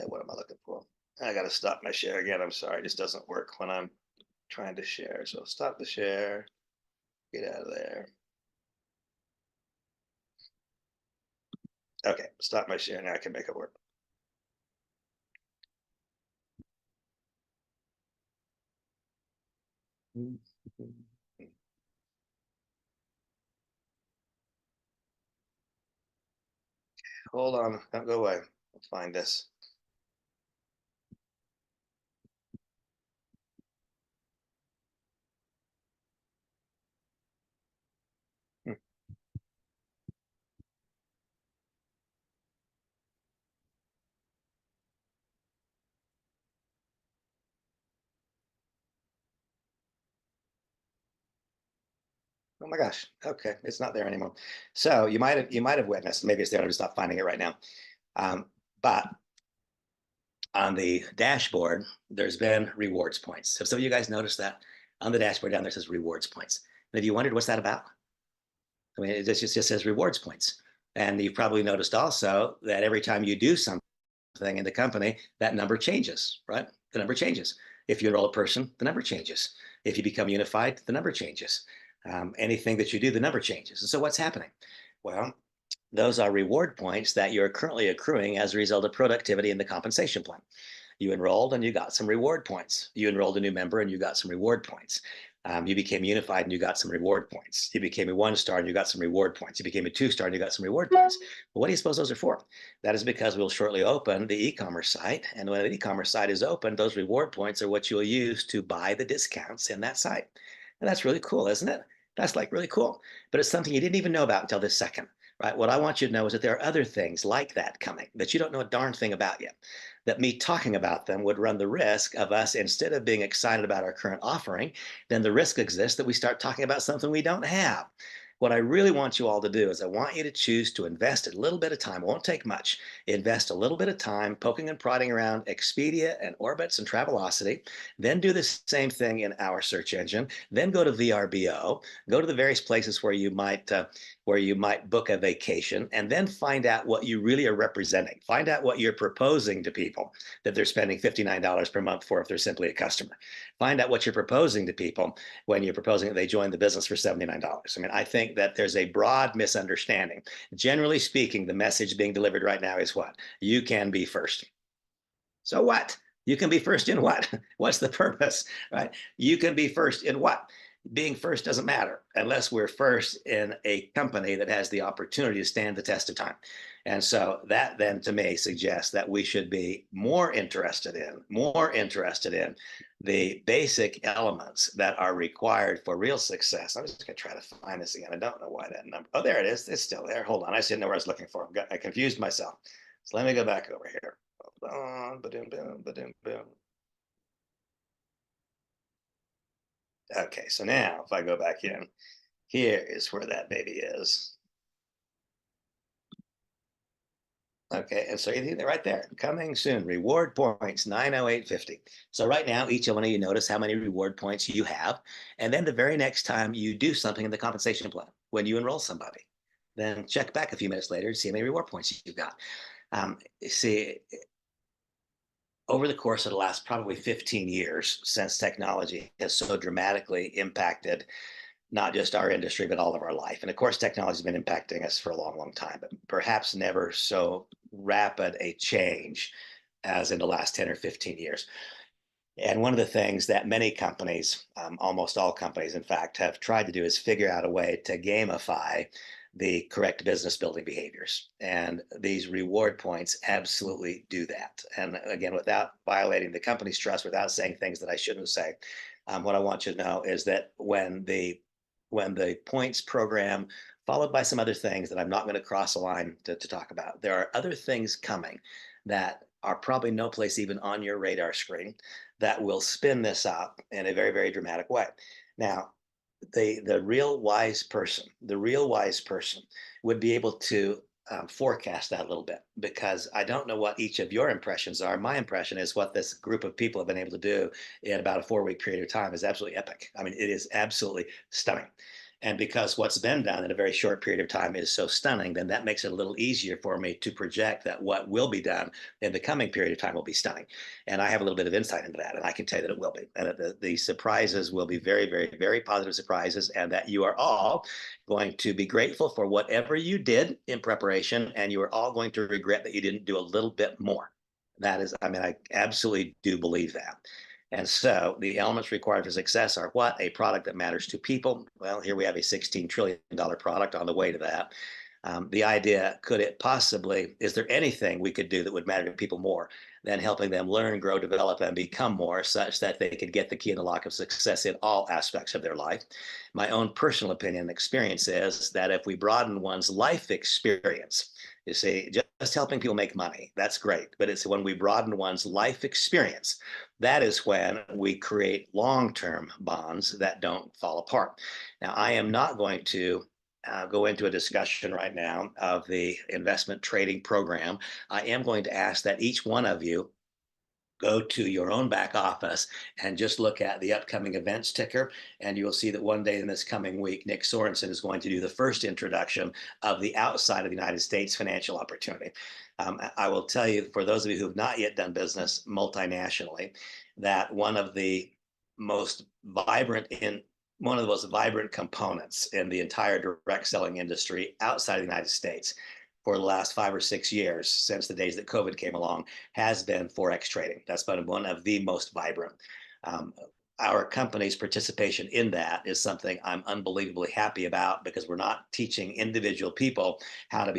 what am I looking for? I got to stop my share again. I'm sorry. It just doesn't work when I'm trying to share. So stop the share, get out of there. Okay, stop my share. Now I can make it work. Hold on, don't go away. Let's find this. Oh my gosh. Okay, it's not there anymore. So you might have witnessed. Maybe it's there. I'm just not finding it right now. But on the dashboard, there's been rewards points. Have some of you guys noticed that on the dashboard down there says rewards points? And have you wondered what's that about? I mean, it just says rewards points. And you've probably noticed also that every time you do something in the company, that number changes, right? The number changes. If you enroll a person, the number changes. If you become unified, the number changes. Anything that you do, the number changes. And so what's happening? Well, those are reward points that you're currently accruing as a result of productivity in the compensation plan. You enrolled and you got some reward points. You enrolled a new member and you got some reward points. You became unified and you got some reward points. You became a 1-star and you got some reward points. You became a 2-star and you got some reward points. Well, what do you suppose those are for? That is because we'll shortly open the e-commerce site. And when the e-commerce site is open, those reward points are what you'll use to buy the discounts in that site. And that's really cool, isn't it? That's like really cool. But it's something you didn't even know about until this second, right? What I want you to know is that there are other things like that coming that you don't know a darn thing about yet. That me talking about them would run the risk of us, instead of being excited about our current offering, then the risk exists that we start talking about something we don't have. What I really want you all to do is I want you to choose to invest a little bit of time. It won't take much. Invest a little bit of time poking and prodding around Expedia and Orbitz and Travelocity. Then do the same thing in our search engine. Then go to VRBO. Go to the various places where you might book a vacation, and then find out what you really are representing. Find out what you're proposing to people that they're spending $59 per month for if they're simply a customer. Find out what you're proposing to people when you're proposing that they join the business for $79. I mean, I think that there's a broad misunderstanding. Generally speaking, the message being delivered right now is what? You can be first. So what? You can be first in what? What's the purpose, right? You can be first in what? Being first doesn't matter unless we're first in a company that has the opportunity to stand the test of time. And so that then to me suggests that we should be more interested in the basic elements that are required for real success. I'm just going to try to find this again. I don't know why that number. Oh, there it is. It's still there. Hold on. I didn't know where I was looking for. I confused myself. So let me go back over here. Hold on. Ba-doom, boom, ba-doom, boom. Okay, so now if I go back in, here is where that baby is. Okay, and so you right there, coming soon, reward points, 90850. So right now, each one of you notice how many reward points you have. And then the very next time you do something in the compensation plan, when you enroll somebody, then check back a few minutes later and see how many reward points you've got. See, over the course of the last probably 15 years, since technology has so dramatically impacted not just our industry, but all of our life. And of course, technology has been impacting us for a long, long time, but perhaps never so rapid a change as in the last 10 or 15 years. And one of the things that many companies, almost all companies, in fact, have tried to do is figure out a way to gamify the correct business building behaviors. And these reward points absolutely do that. And again, without violating the company's trust, without saying things that I shouldn't say, what I want you to know is that when the points program, followed by some other things that I'm not going to cross a line to talk about, there are other things coming that are probably no place even on your radar screen that will spin this up in a very, very dramatic way. Now, the real wise person would be able to forecast that a little bit, because I don't know what each of your impressions are. My impression is what this group of people have been able to do in about a 4-week period of time is absolutely epic. I mean, it is absolutely stunning. And because what's been done in a very short period of time is so stunning, then that makes it a little easier for me to project that what will be done in the coming period of time will be stunning. And I have a little bit of insight into that, and I can tell you that it will be. And that the surprises will be very, very, very positive surprises, and that you are all going to be grateful for whatever you did in preparation, and you are all going to regret that you didn't do a little bit more. That is, I mean, I absolutely do believe that. And so the elements required for success are what? A product that matters to people. Well, here we have a $16 trillion product on the way to that. The idea, could it possibly, is there anything we could do that would matter to people more than helping them learn, grow, develop, and become more, such that they could get the key and the lock of success in all aspects of their life? My own personal opinion and experience is that if we broaden one's life experience, you see, just helping people make money, that's great. But it's when we broaden one's life experience, that is when we create long-term bonds that don't fall apart. Now, I am not going to go into a discussion right now of the investment trading program. I am going to ask that each one of you go to your own back office and just look at the upcoming events ticker, and you will see that one day in this coming week, Nick Sorensen is going to do the first introduction of the outside of the United States financial opportunity. I will tell you, for those of you who have not yet done business multinationally, that one of the most vibrant components in the entire direct selling industry outside of the United States for the last 5 or 6 years, since the days that COVID came along, has been Forex trading. That's been one of the most vibrant. Our company's participation in that is something I'm unbelievably happy about, because we're not teaching individual people how to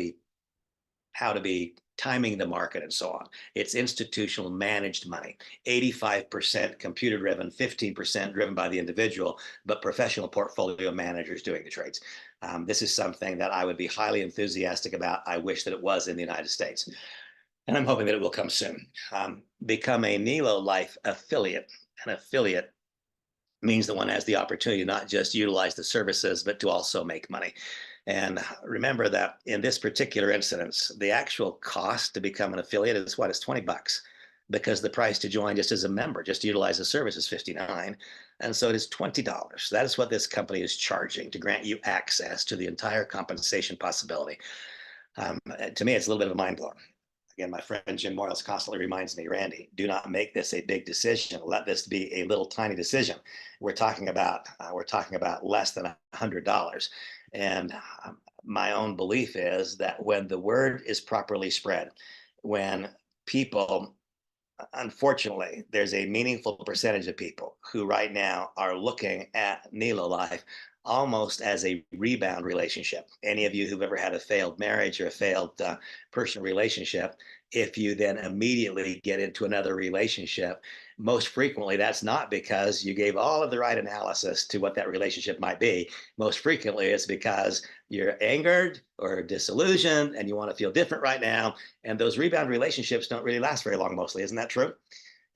be timing the market and so on. It's institutional managed money, 85% computer driven, 15% driven by the individual, but professional portfolio managers doing the trades. This is something that I would be highly enthusiastic about. I wish that it was in the United States, and I'm hoping that it will come soon. Become a NeLO Life affiliate. An affiliate means that one has the opportunity to not just utilize the services, but to also make money. And remember that in this particular instance, the actual cost to become an affiliate is what? It's $20, because the price to join just as a member, just to utilize the service, is $59. And so it is $20. That is what this company is charging to grant you access to the entire compensation possibility. To me, it's a little bit of a mind blower. Again, my friend Jim Morris constantly reminds me, Randy, do not make this a big decision. Let this be a little tiny decision. We're talking about less than $100. And my own belief is that when the word is properly spread, when people, unfortunately, there's a meaningful percentage of people who right now are looking at NeLO Life almost as a rebound relationship. Any of you who've ever had a failed marriage or a failed personal relationship, if you then immediately get into another relationship, most frequently that's not because you gave all of the right analysis to what that relationship might be. Most frequently it's because you're angered or disillusioned and you want to feel different right now. And those rebound relationships don't really last very long mostly. Isn't that true?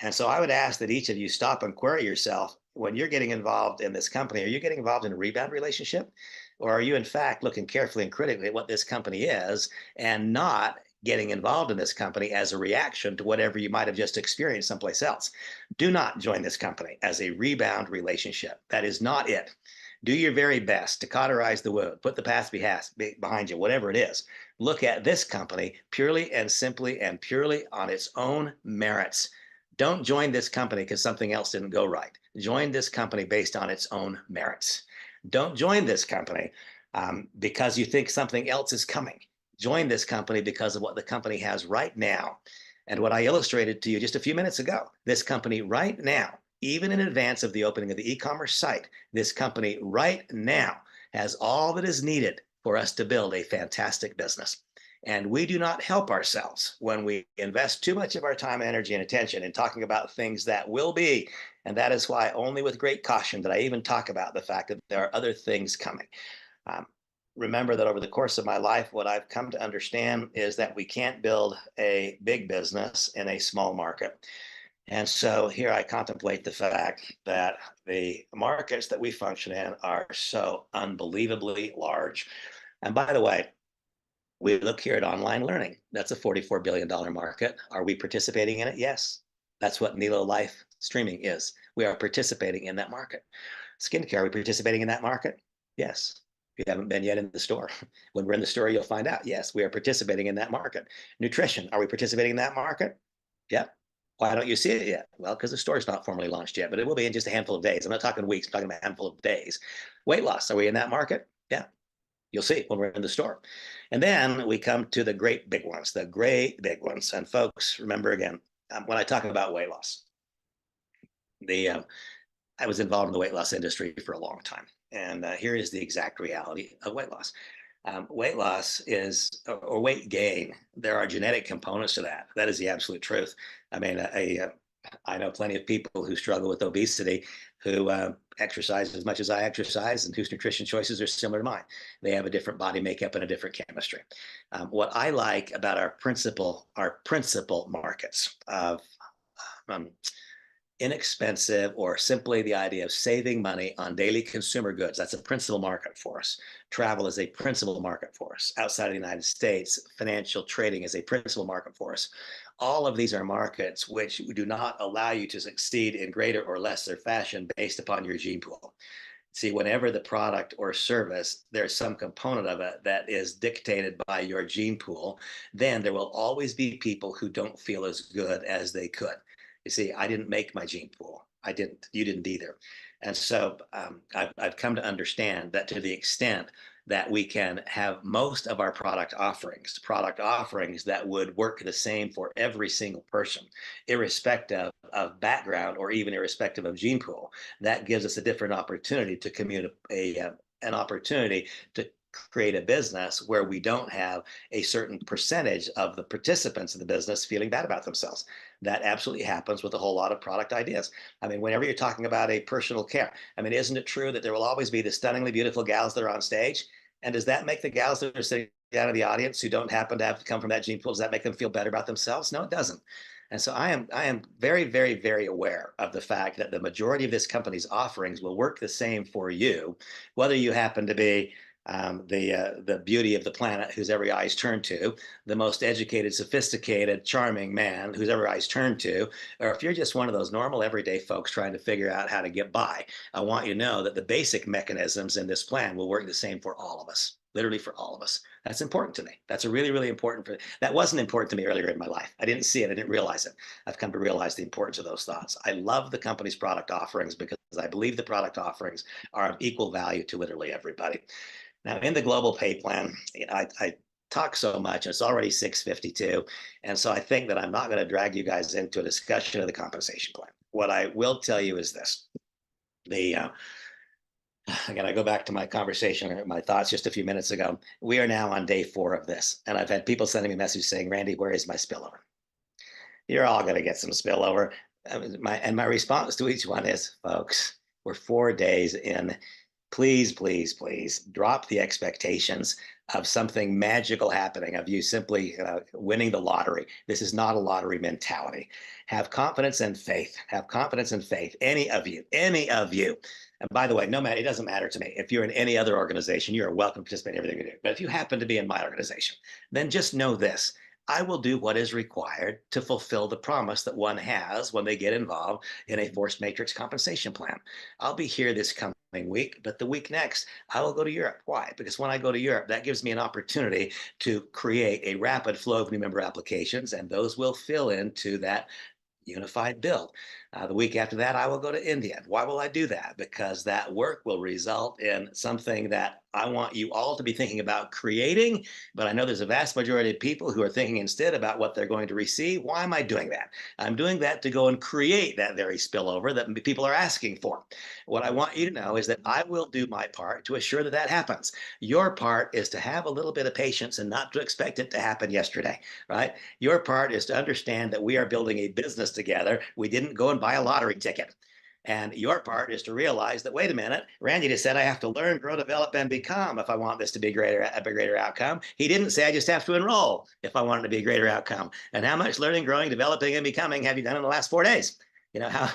And so I would ask that each of you stop and query yourself when you're getting involved in this company. Are you getting involved in a rebound relationship? Or are you, in fact, looking carefully and critically at what this company is and not getting involved in this company as a reaction to whatever you might have just experienced someplace else? Do not join this company as a rebound relationship. That is not it. Do your very best to cauterize the wound, put the past behind you, whatever it is. Look at this company purely and simply and purely on its own merits. Don't join this company because something else didn't go right. Join this company based on its own merits. Don't join this company because you think something else is coming. Join this company because of what the company has right now. And what I illustrated to you just a few minutes ago, this company right now, even in advance of the opening of the e-commerce site, this company right now has all that is needed for us to build a fantastic business. And we do not help ourselves when we invest too much of our time, energy, and attention in talking about things that will be. And that is why only with great caution did I even talk about the fact that there are other things coming. Um, Remember that over the course of my life, what I've come to understand is that we can't build a big business in a small market. And so here I contemplate the fact that the markets that we function in are so unbelievably large. And by the way, we look here at online learning. That's a $44 billion market. Are we participating in it? Yes. That's what NeLO Life streaming is. We are participating in that market. Skincare, are we participating in that market? Yes. If you haven't been yet in the store, when we're in the store, you'll find out. Yes, we are participating in that market. Nutrition, are we participating in that market? Yep. Why don't you see it yet? Well, because the store is not formally launched yet, but it will be in just a handful of days. I'm not talking weeks, I'm talking about a handful of days. Weight loss, are we in that market? Yeah. You'll see when we're in the store. And then we come to the great big ones, the great big ones. And folks, remember again, when I talk about weight loss, I was involved in the weight loss industry for a long time. And here is the exact reality of weight loss. Weight loss is, or weight gain, there are genetic components to that. That is the absolute truth. I mean, I know plenty of people who struggle with obesity who exercise as much as I exercise and whose nutrition choices are similar to mine. They have a different body makeup and a different chemistry. What I like about our principal markets of um, inexpensive or simply the idea of saving money on daily consumer goods. That's a principal market for us. Travel is a principal market for us. Outside of the United States, financial trading is a principal market for us. All of these are markets which do not allow you to succeed in greater or lesser fashion based upon your gene pool. See, whenever the product or service, there's some component of it that is dictated by your gene pool, then there will always be people who don't feel as good as they could. You see, I didn't make my gene pool. I didn't. You didn't either. And so I've come to understand that to the extent that we can have most of our product offerings that would work the same for every single person, irrespective of background or even irrespective of gene pool, that gives us a different opportunity to communicate, an opportunity to create a business where we don't have a certain percentage of the participants in the business feeling bad about themselves. That absolutely happens with a whole lot of product ideas. I mean, whenever you're talking about a personal care, I mean, isn't it true that there will always be the stunningly beautiful gals that are on stage? And does that make the gals that are sitting down in the audience who don't happen to have come from that gene pool, does that make them feel better about themselves? No, it doesn't. And so I am very, very, very aware of the fact that the majority of this company's offerings will work the same for you, whether you happen to be the beauty of the planet whose every eye is turned to, the most educated, sophisticated, charming man whose every eye is turned to, or if you're just one of those normal everyday folks trying to figure out how to get by. I want you to know that the basic mechanisms in this plan will work the same for all of us, literally for all of us. That's important to me. That's a really, really important for that wasn't important to me earlier in my life. I didn't see it. I didn't realize it. I've come to realize the importance of those thoughts. I love the company's product offerings because I believe the product offerings are of equal value to literally everybody. Now, in the global pay plan, I talk so much. It's already 6:52, and so I think that I'm not going to drag you guys into a discussion of the compensation plan. What I will tell you is this: the again, I go back to my conversation or my thoughts just a few minutes ago. We are now on day 4 of this, and I've had people sending me messages saying, "Randy, where is my spillover?" You're all going to get some spillover. My response to each one is, folks, we're 4 days in. Please, please, please drop the expectations of something magical happening, of you simply winning the lottery. This is not a lottery mentality. Have confidence and faith. Have confidence and faith. Any of you, any of you. And by the way, no matter, it doesn't matter to me. If you're in any other organization, you are welcome to participate in everything we do. But if you happen to be in my organization, then just know this: I will do what is required to fulfill the promise that one has when they get involved in a forced matrix compensation plan. I'll be here this coming week, but the week next, I will go to Europe. Why? Because when I go to Europe, that gives me an opportunity to create a rapid flow of new member applications, and those will fill into that unified build. The week after that, I will go to India. Why will I do that? Because that work will result in something that I want you all to be thinking about creating. But I know there's a vast majority of people who are thinking instead about what they're going to receive. Why am I doing that? I'm doing that to go and create that very spillover that people are asking for. What I want you to know is that I will do my part to assure that that happens. Your part is to have a little bit of patience and not to expect it to happen yesterday, right? Your part is to understand that we are building a business together. We didn't go and buy a lottery ticket. And your part is to realize that, wait a minute, Randy just said I have to learn, grow, develop, and become if I want this to be a greater outcome. He didn't say I just have to enroll if I want it to be a greater outcome. And how much learning, growing, developing, and becoming have you done in the last 4 days? You know how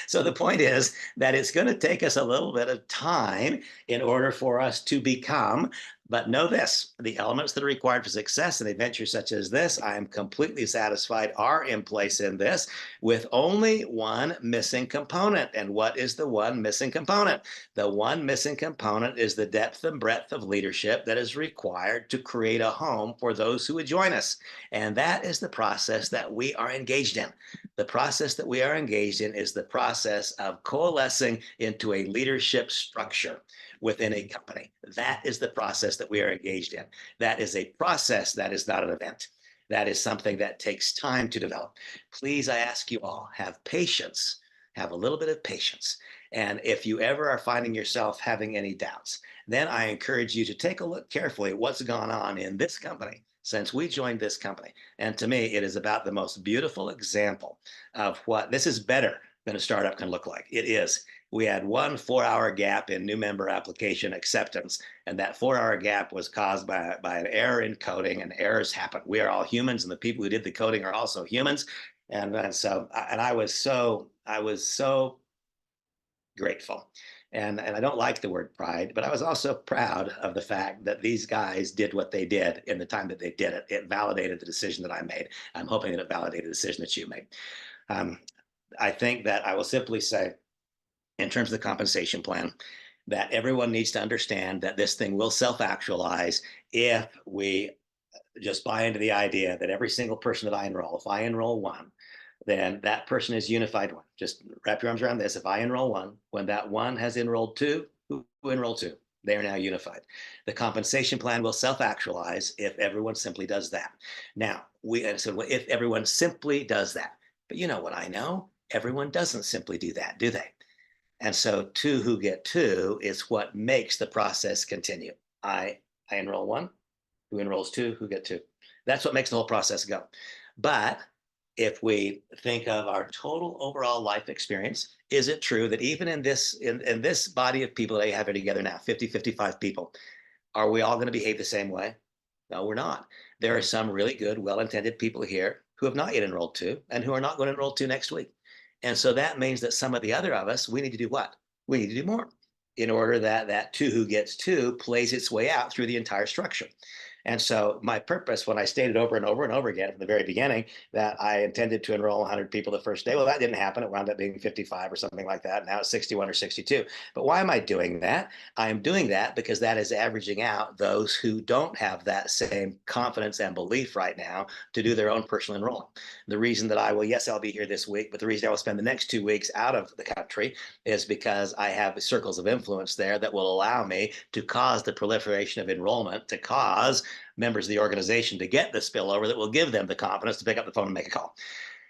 so the point is that it's going to take us a little bit of time in order for us to become. But know this: the elements that are required for success in a venture such as this, I am completely satisfied, are in place in this, with only one missing component. And what is the one missing component? The one missing component is the depth and breadth of leadership that is required to create a home for those who would join us. And that is the process that we are engaged in. The process that we are engaged in is the process of coalescing into a leadership structure within a company. That is the process that we are engaged in. That is a process, that is not an event. That is something that takes time to develop. Please, I ask you all, have patience, have a little bit of patience. And if you ever are finding yourself having any doubts, then I encourage you to take a look carefully at what's gone on in this company since we joined this company. And to me, it is about the most beautiful example of what this is better than a startup can look like. It is. We had one 4-hour gap in new member application acceptance, and that 4-hour gap was caused by an error in coding, and errors happen. We are all humans, and the people who did the coding are also humans. And so, and I was so grateful. And I don't like the word pride, but I was also proud of the fact that these guys did what they did in the time that they did it. It validated the decision that I made. I'm hoping that it validated the decision that you made. I think that I will simply say, in terms of the compensation plan, that everyone needs to understand that this thing will self-actualize if we just buy into the idea that every single person that I enroll, if I enroll one, then that person is unified one. Just wrap your arms around this. If I enroll one, when that one has enrolled two, who enrolled two? They are now unified. The compensation plan will self-actualize if everyone simply does that. Now, so if everyone simply does that, but you know what I know? Everyone doesn't simply do that, do they? And so two who get two is what makes the process continue. I enroll one, who enrolls two, who get two. That's what makes the whole process go. But if we think of our total overall life experience, is it true that even in this body of people that I have here together now, 50, 55 people, are we all going to behave the same way? No, we're not. There are some really good, well-intended people here who have not yet enrolled to and who are not going to enroll to next week. And so that means that some of the other of us, we need to do what? We need to do more in order that that two who gets two plays its way out through the entire structure. And so my purpose, when I stated over and over and over again from the very beginning that I intended to enroll 100 people the first day, well, that didn't happen. It wound up being 55 or something like that. Now it's 61 or 62. But why am I doing that? I am doing that because that is averaging out those who don't have that same confidence and belief right now to do their own personal enrollment. The reason that I will, yes, I'll be here this week, but the reason I will spend the next 2 weeks out of the country is because I have circles of influence there that will allow me to cause the proliferation of enrollment, to cause members of the organization to get the spillover that will give them the confidence to pick up the phone and make a call.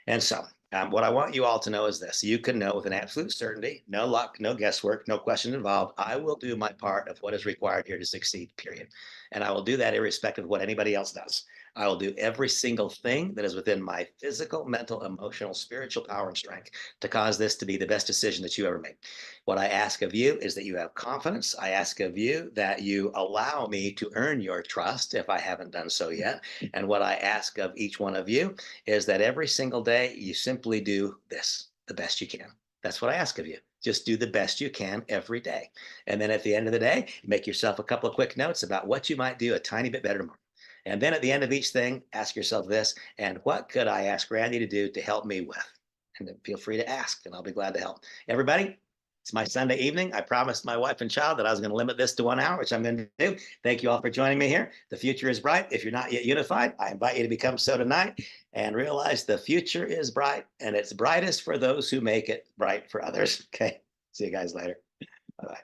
And so what I want you all to know is this. You can know with an absolute certainty, no luck, no guesswork, no question involved, I will do my part of what is required here to succeed, period. And I will do that irrespective of what anybody else does. I will do every single thing that is within my physical, mental, emotional, spiritual power and strength to cause this to be the best decision that you ever make. What I ask of you is that you have confidence. I ask of you that you allow me to earn your trust if I haven't done so yet. And what I ask of each one of you is that every single day you simply do this the best you can. That's what I ask of you. Just do the best you can every day. And then at the end of the day, make yourself a couple of quick notes about what you might do a tiny bit better tomorrow. And then at the end of each thing, ask yourself this, and what could I ask Randy to do to help me with? And then feel free to ask, and I'll be glad to help. Everybody, it's my Sunday evening. I promised my wife and child that I was going to limit this to 1 hour, which I'm going to do. Thank you all for joining me here. The future is bright. If you're not yet unified, I invite you to become so tonight and realize the future is bright, and it's brightest for those who make it bright for others. Okay. See you guys later. Bye-bye.